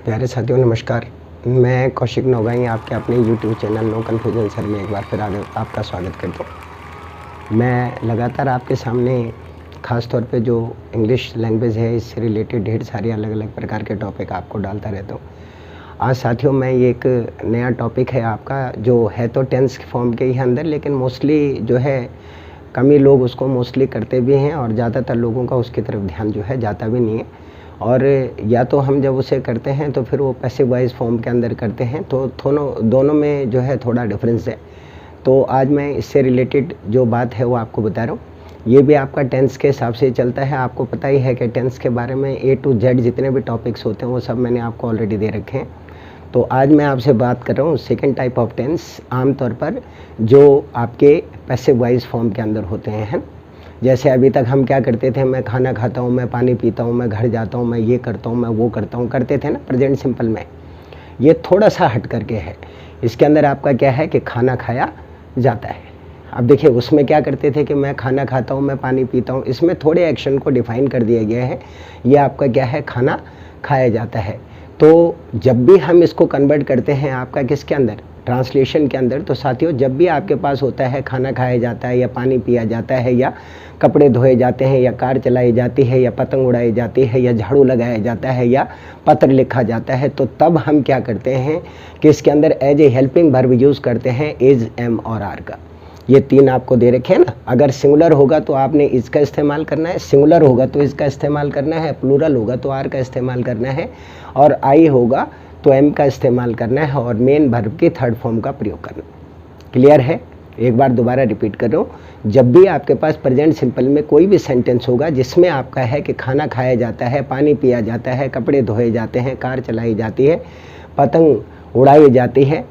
प्यारे साथियों नमस्कार। मैं कौशिक नौगाई आपके अपने YouTube channel no confusion sir में एक बार फिर आपका स्वागत करता हूँ। मैं लगातार आपके सामने ख़ास तौर पे जो इंग्लिश लैंग्वेज है इससे रिलेटेड ढेर सारे अलग अलग प्रकार के टॉपिक आपको डालता रहता हूँ। आज साथियों मैं ये एक नया टॉपिक है आपका जो है तो टेंस फॉर्म के ही अंदर, लेकिन मोस्टली जो है कम ही लोग उसको मोस्टली करते भी हैं और ज़्यादातर लोगों का उसकी तरफ ध्यान जो है जाता भी नहीं है। और या तो हम जब उसे करते हैं तो फिर वो पैसिव वॉइस फॉर्म के अंदर करते हैं, तो दोनों में जो है थोड़ा डिफरेंस है। तो आज मैं इससे रिलेटेड जो बात है वो आपको बता रहा हूँ। ये भी आपका टेंस के हिसाब से चलता है। आपको पता ही है कि टेंस के बारे में A to Z जितने भी टॉपिक्स होते हैं वो सब मैंने आपको ऑलरेडी दे रखे हैं। तो आज मैं आपसे बात कर रहा हूँ सेकेंड टाइप ऑफ टेंस, आमतौर पर जो आपके पैसिव वॉइस फॉर्म के अंदर होते हैं। जैसे अभी तक हम क्या करते थे, मैं खाना खाता हूँ, मैं पानी पीता हूँ, मैं घर जाता हूँ, मैं ये करता हूँ, मैं वो करता हूँ, करते थे ना प्रेजेंट सिंपल में। ये थोड़ा सा हट करके है। इसके अंदर आपका क्या है कि खाना खाया जाता है। अब देखिए उसमें क्या करते थे कि मैं खाना खाता हूँ, मैं पानी पीता हूँ, इसमें थोड़े एक्शन को डिफाइन कर दिया गया है। ये आपका क्या है, खाना खाया जाता है। तो जब भी हम इसको कन्वर्ट करते हैं आपका किसके अंदर, ट्रांसलेशन के अंदर, तो साथियों जब भी आपके पास होता है खाना खाया जाता है या पानी पिया जाता है या कपड़े धोए जाते हैं या कार चलाई जाती है या पतंग उड़ाई जाती है या झाड़ू लगाया जाता है या पत्र लिखा जाता है, तो तब हम क्या करते हैं कि इसके अंदर as a helping verb use करते हैं इज, एम और आर का। ये तीन आपको दे रखे हैं ना। अगर सिंगुलर होगा तो आपने इसका इस्तेमाल करना है, सिंगुलर होगा तो इसका इस्तेमाल करना है, प्लूरल होगा तो आर का इस्तेमाल करना है, और आई होगा तो एम का इस्तेमाल करना है, और मेन वर्ब की थर्ड फॉर्म का प्रयोग करना है। क्लियर है? एक बार दोबारा रिपीट कर रहा हूँ। जब भी आपके पास प्रेजेंट सिंपल में कोई भी सेंटेंस होगा जिसमें आपका है कि खाना खाया जाता है, पानी पिया जाता है, कपड़े धोए जाते हैं, कार चलाई जाती है, पतंग उड़ाई जाती है,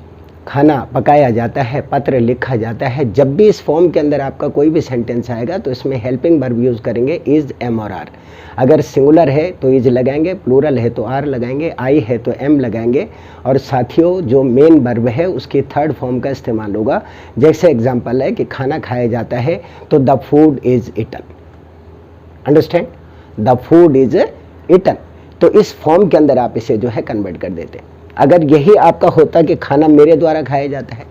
खाना पकाया जाता है, पत्र लिखा जाता है, जब भी इस फॉर्म के अंदर आपका कोई भी सेंटेंस आएगा तो इसमें हेल्पिंग वर्ब यूज़ करेंगे इज, एम और आर। अगर सिंगुलर है तो इज लगाएंगे, प्लूरल है तो आर लगाएंगे, आई है तो एम लगाएंगे, और साथियों जो मेन वर्ब है उसकी थर्ड फॉर्म का इस्तेमाल होगा। जैसे एग्जांपल है कि खाना खाया जाता है तो the food is eaten. Understand? The food is eaten. तो इस फॉर्म के अंदर आप इसे जो है कन्वर्ट कर देते हैं। अगर यही आपका होता कि खाना मेरे द्वारा खाया जाता है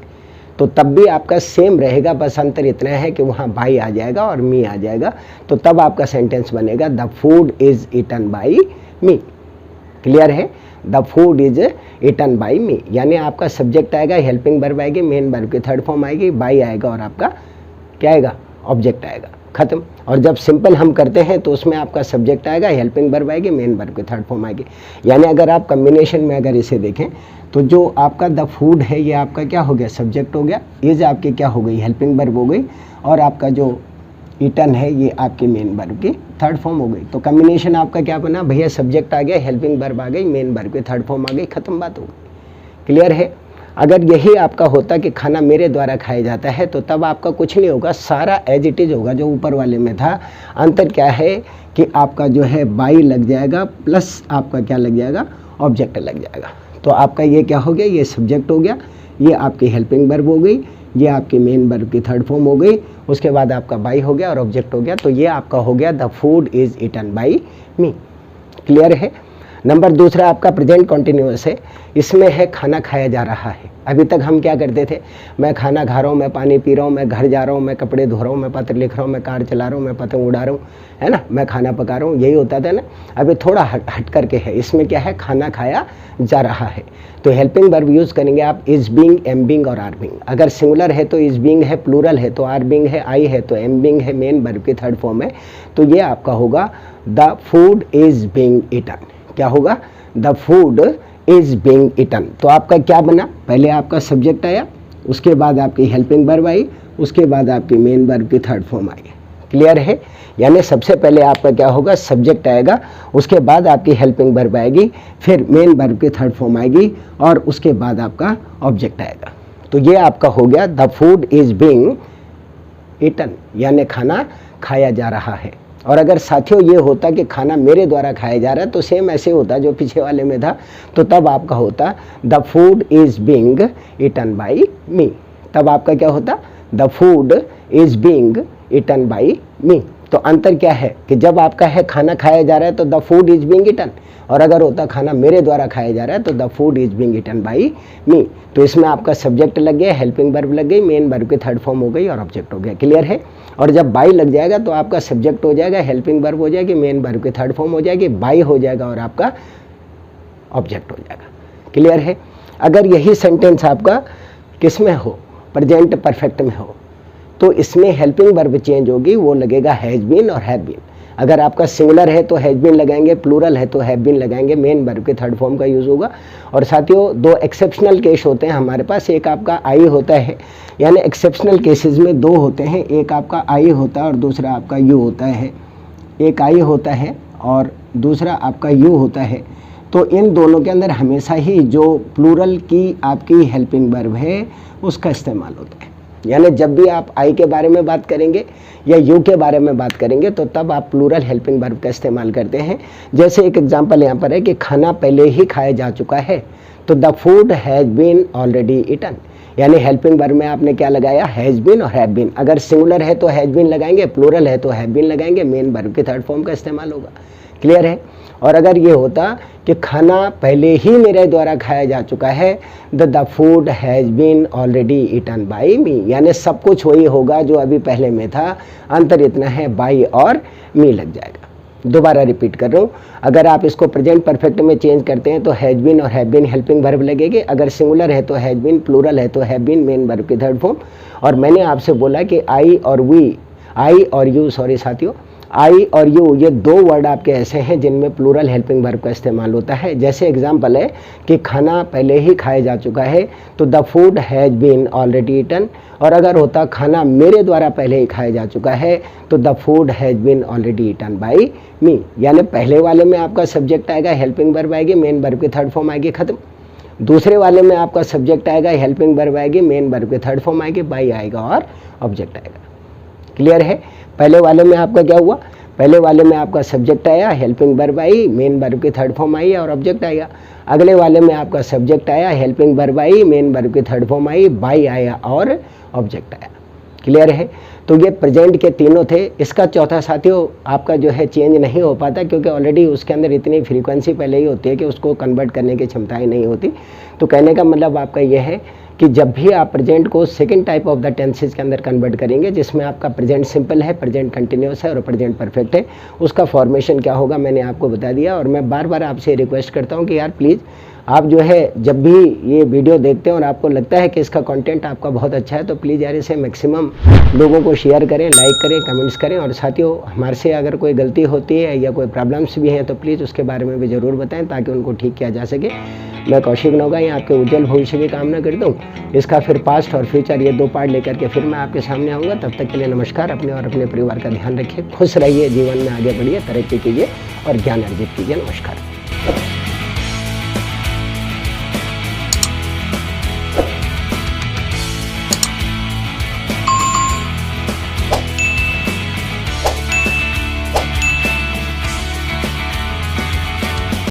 तो तब भी आपका सेम रहेगा, बस अंतर इतना है कि वहाँ बाई आ जाएगा और मी आ जाएगा। तो तब आपका सेंटेंस बनेगा the food is eaten by me. Clear है? The food is eaten by me, यानी आपका सब्जेक्ट आएगा, हेल्पिंग वर्ब आएगी, मेन वर्ब की थर्ड फॉर्म आएगी, बाई आएगा और आपका क्या आएगा, ऑब्जेक्ट आएगा। खत्म। और जब सिंपल हम करते हैं तो उसमें आपका सब्जेक्ट आएगा, हेल्पिंग वर्ब आएगी, मेन वर्ब की थर्ड फॉर्म आएगी। यानी अगर आप कम्बिनेशन में अगर इसे देखें तो जो आपका द फूड है ये आपका क्या हो गया, सब्जेक्ट हो गया, इज आपकी क्या हो गई, हेल्पिंग वर्ब हो गई, और आपका जो ईटन है ये आपकी मेन वर्ब की थर्ड फॉर्म हो गई। तो कम्बिनेशन आपका क्या बना भैया, सब्जेक्ट आ गया, हेल्पिंग वर्ब आ गई, मेन वर्ब की थर्ड फॉर्म आ गई, खत्म बात हो गई। क्लियर है? अगर यही आपका होता कि खाना मेरे द्वारा खाया जाता है तो तब आपका कुछ नहीं होगा, सारा एज इट इज होगा जो ऊपर वाले में था। अंतर क्या है कि आपका जो है बाई लग जाएगा प्लस आपका क्या लग जाएगा, ऑब्जेक्ट लग जाएगा। तो आपका ये क्या हो गया, ये सब्जेक्ट हो गया, ये आपकी हेल्पिंग वर्ब हो गई, ये आपकी मेन वर्ब की थर्ड फॉर्म हो गई, उसके बाद आपका बाई हो गया और ऑब्जेक्ट हो गया। तो ये आपका हो गया the food is eaten by me. Clear है? नंबर दूसरा आपका प्रेजेंट कॉन्टिन्यूअस है। इसमें है खाना खाया जा रहा है। अभी तक हम क्या करते थे, मैं खाना खा रहा हूँ, मैं पानी पी रहा हूँ, मैं घर जा रहा हूँ, मैं कपड़े धो रहा हूँ, मैं पत्र लिख रहा हूँ, मैं कार चला रहा हूँ, मैं पतंग उड़ा रहा हूँ, है ना, मैं खाना पका रहा हूँ, यही होता था ना। अभी थोड़ा हट करके है, इसमें क्या है, खाना खाया जा रहा है। तो हेल्पिंग वर्ब यूज़ करेंगे आप इज बीइंग, एम बीइंग और आर बीइंग। अगर सिंगुलर है तो इज बीइंग है, प्लूरल है तो आर बीइंग है, आई है तो एम बीइंग है, मेन वर्ब की थर्ड फॉर्म है। तो ये आपका होगा the food is being eaten. क्या होगा, the food is being eaten. तो आपका क्या बना, पहले आपका सब्जेक्ट आया, उसके बाद आपकी हेल्पिंग वर्ब आई, उसके बाद आपकी मेन वर्ब की थर्ड फॉर्म आई। क्लियर है? यानी सबसे पहले आपका क्या होगा, सब्जेक्ट आएगा, उसके बाद आपकी हेल्पिंग वर्ब आएगी, फिर मेन वर्ब की थर्ड फॉर्म आएगी, और उसके बाद आपका ऑब्जेक्ट आएगा। तो ये आपका हो गया the food is being eaten, यानी खाना खाया जा रहा है। और अगर साथियों ये होता कि खाना मेरे द्वारा खाया जा रहा है तो सेम ऐसे होता जो पीछे वाले में था। तो तब आपका होता the food is being eaten by me. तब आपका क्या होता, the food is being eaten by me. तो अंतर क्या है कि जब आपका है खाना खाया जा रहा है तो the food is being eaten, और अगर होता खाना मेरे द्वारा खाया जा रहा है तो the food is being eaten by me. तो इसमें आपका सब्जेक्ट लग गया, हेल्पिंग वर्ब लग गई, मेन वर्ब की थर्ड फॉर्म हो गई और ऑब्जेक्ट हो गया। क्लियर है? और जब बाई लग जाएगा तो आपका सब्जेक्ट हो जाएगा, हेल्पिंग वर्ब हो जाएगी, मेन वर्ब की थर्ड फॉर्म हो जाएगी, बाई हो जाएगा और आपका ऑब्जेक्ट हो जाएगा। क्लियर है? अगर यही सेंटेंस आपका किस में हो, प्रेजेंट परफेक्ट में हो, तो इसमें हेल्पिंग वर्ब चेंज होगी, वो लगेगा हैज बीन और हैव बीन। अगर आपका सिंगुलर है तो हैज बीन लगाएंगे, प्लूरल है तो हैव बीन लगाएंगे, मेन वर्ब के थर्ड फॉर्म का यूज़ होगा। और साथियों दो एक्सेप्शनल केस होते हैं हमारे पास, एक आपका आई होता है, यानी एक्सेप्शनल केसेस में दो होते हैं, एक आपका आई होता है और दूसरा आपका यू होता है। एक आई होता है और दूसरा आपका यू होता है। तो इन दोनों के अंदर हमेशा ही जो प्लूरल की आपकी हेल्पिंग वर्ब है उसका इस्तेमाल होता है। यानी जब भी आप आई के बारे में बात करेंगे या यू के बारे में बात करेंगे तो तब आप प्लूरल हेल्पिंग वर्ब का इस्तेमाल करते हैं। जैसे एक एग्जांपल यहाँ पर है कि खाना पहले ही खाया जा चुका है, तो the food has been already eaten, यानी हेल्पिंग वर्ब में आपने क्या लगाया, हैज़ बीन और हैव बीन। अगर सिंगुलर है तो हैज़ बीन लगाएंगे, प्लूरल है तो हैव बीन लगाएंगे, मेन वर्ब के थर्ड फॉर्म का इस्तेमाल होगा। क्लियर है? और अगर ये होता कि खाना पहले ही मेरे द्वारा खाया जा चुका है, the food has been already eaten by me, यानी सब कुछ वही होगा जो अभी पहले में था, अंतर इतना है बाई और मी लग जाएगा। दोबारा रिपीट कर रहा हूँ, अगर आप इसको प्रेजेंट परफेक्ट में चेंज करते हैं तो हैज़ बीन और हैव बीन हेल्पिंग वर्ब लगेगी, अगर सिंगुलर है तो हैज़ बीन, प्लूरल है तो हैव बीन, मेन वर्ब की थर्ड फॉर्म। और मैंने आपसे बोला कि आई और यू सॉरी साथियों, आई और यू ये दो वर्ड आपके ऐसे हैं जिनमें प्लूरल हेल्पिंग वर्ब का इस्तेमाल होता है। जैसे एग्जांपल है कि खाना पहले ही खाया जा चुका है, तो the food has been already eaten, और अगर होता खाना मेरे द्वारा पहले ही खाया जा चुका है तो the food has been already eaten by me. यानी पहले वाले में आपका सब्जेक्ट आएगा, हेल्पिंग वर्ब आएगी, मेन वर्ब की थर्ड फॉर्म आएगी, खत्म। दूसरे वाले में आपका सब्जेक्ट आएगा, हेल्पिंग वर्ब आएगी, मेन वर्ब की थर्ड फॉर्म आएगी, बाई आएगा और ऑब्जेक्ट आएगा। क्लियर है? पहले वाले में आपका क्या हुआ, पहले वाले में आपका सब्जेक्ट आया, helping verb I, main verb की थर्ड फॉर्म आई और ऑब्जेक्ट आएगा। अगले वाले में आपका सब्जेक्ट आया, helping verb I, main verb की थर्ड फॉर्म आई, बाई आया और ऑब्जेक्ट आया। क्लियर है? तो ये प्रेजेंट के तीनों थे। इसका चौथा साथियों आपका जो है चेंज नहीं हो पाता, क्योंकि ऑलरेडी उसके अंदर इतनी फ्रीक्वेंसी पहले ही होती है कि उसको कन्वर्ट करने की क्षमताएं नहीं होती। तो कहने का मतलब आपका यह है कि जब भी आप प्रेजेंट को second type of the tenses के अंदर कन्वर्ट करेंगे, जिसमें आपका प्रेजेंट सिंपल है, प्रेजेंट कंटिन्यूस है और प्रेजेंट परफेक्ट है, उसका फॉर्मेशन क्या होगा मैंने आपको बता दिया। और मैं बार बार आपसे रिक्वेस्ट करता हूं कि यार प्लीज़ आप जो है जब भी ये वीडियो देखते हैं और आपको लगता है कि इसका कंटेंट आपका बहुत अच्छा है, तो प्लीज़ यार इसे मैक्सिमम लोगों को शेयर करें, लाइक करें, कमेंट्स करें। और साथियों हमारे से अगर कोई गलती होती है या कोई प्रॉब्लम्स भी हैं तो प्लीज़ उसके बारे में भी ज़रूर बताएं ताकि उनको ठीक किया जा सके। मैं कौशिक नौगाई आपके उज्जवल भविष्य की कामना करता हूँ। इसका फिर पास्ट और फ्यूचर ये दो पार्ट लेकर के फिर मैं आपके सामने आऊँगा। तब तक के लिए नमस्कार। अपने और अपने परिवार का ध्यान रखिए, खुश रहिए, जीवन में आगे बढ़िए, तरक्की कीजिए और ज्ञान अर्जित कीजिए। नमस्कार।